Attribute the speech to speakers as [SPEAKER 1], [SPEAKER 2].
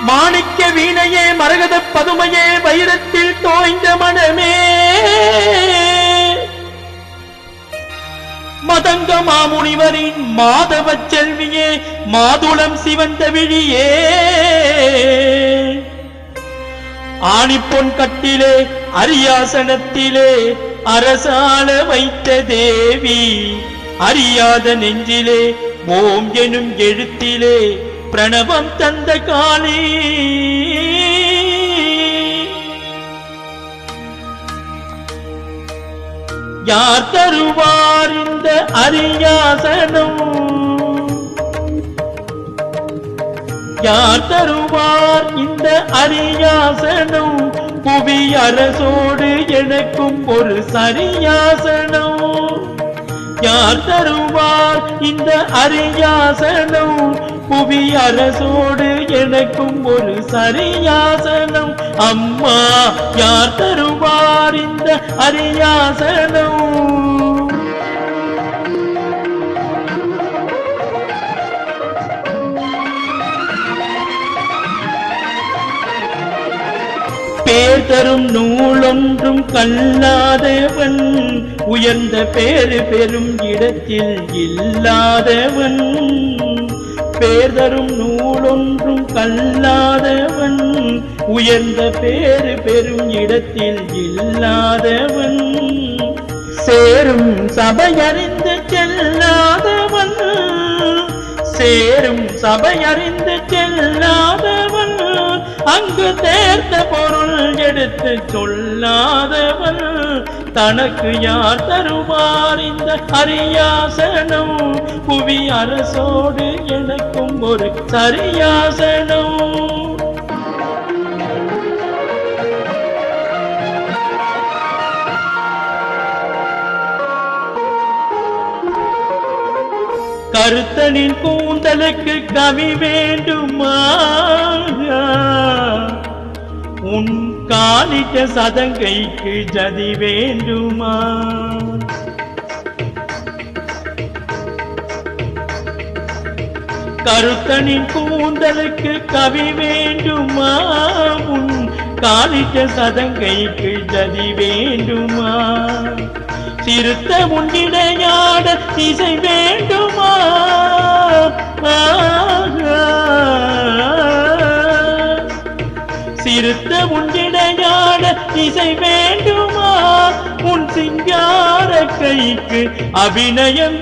[SPEAKER 1] மாணிக்க வீணையே மரகத பதுமையே வைரத்தில் தோய்ந்த மனமே மதங்க மாமுனிவரின் மாதவ செல்வியே மாதுளம் சிவந்த விழியே ஆணிப்பொன் கட்டிலே அரியாசனத்திலே அரசாள வைத்த தேவி அறியாத நெஞ்சிலே ஓம் எனும் எழுத்திலே பிரணவம் தந்த காளி யார் தருவார் இந்த அரியாசனம் யார் தருவார் இந்த அரியாசனம் புவி அரசோடு எனக்கும் ஒரு சரியாசனம் யார் தருவார் இந்த அரியாசனம் புவி அரசோடு எனக்கும் ஒரு சரியாசனம் அம்மா யார் தருவார் இந்த அரியாசனம் பேர் தரும் நூலொன்றும் கல்லாதவன் உயர்ந்த பேரு பெரும் இடத்தில் இல்லாதவன் பேர் தரும் நூலொன்றும் கல்லாதவன் உயர்ந்த பேரு பெரும் இடத்தில் இல்லாதவன் சேரும் சபையறிந்து செல்லாதவன் சேரும் சபையறிந்து செல்லாதவன் அங்கு தேர்ந்த பொருள் எடுத்து சொல்லாதவன் தனக்கு யார் தருவார் இந்த அரியாசனம் புவி அரசோடு எனக்கும் ஒரு சரியாசனம் கருத்தனின் கூந்தலுக்கு கவி வேண்டுமா உன் காணிக்க சதங்கைக்கு ஜதி வேண்டுமா கருத்தனின் கூந்தலுக்கு கவி வேண்டுமா உன் காணிக்க சதங்கைக்கு ஜதி வேண்டுமா சிறுத்த முன்னிடையாட இசை வேண்டுமா சிறுத்த முன்னிடையாட இசை வேண்டுமா உன் சிங்கார கைக்கு அபிநயம்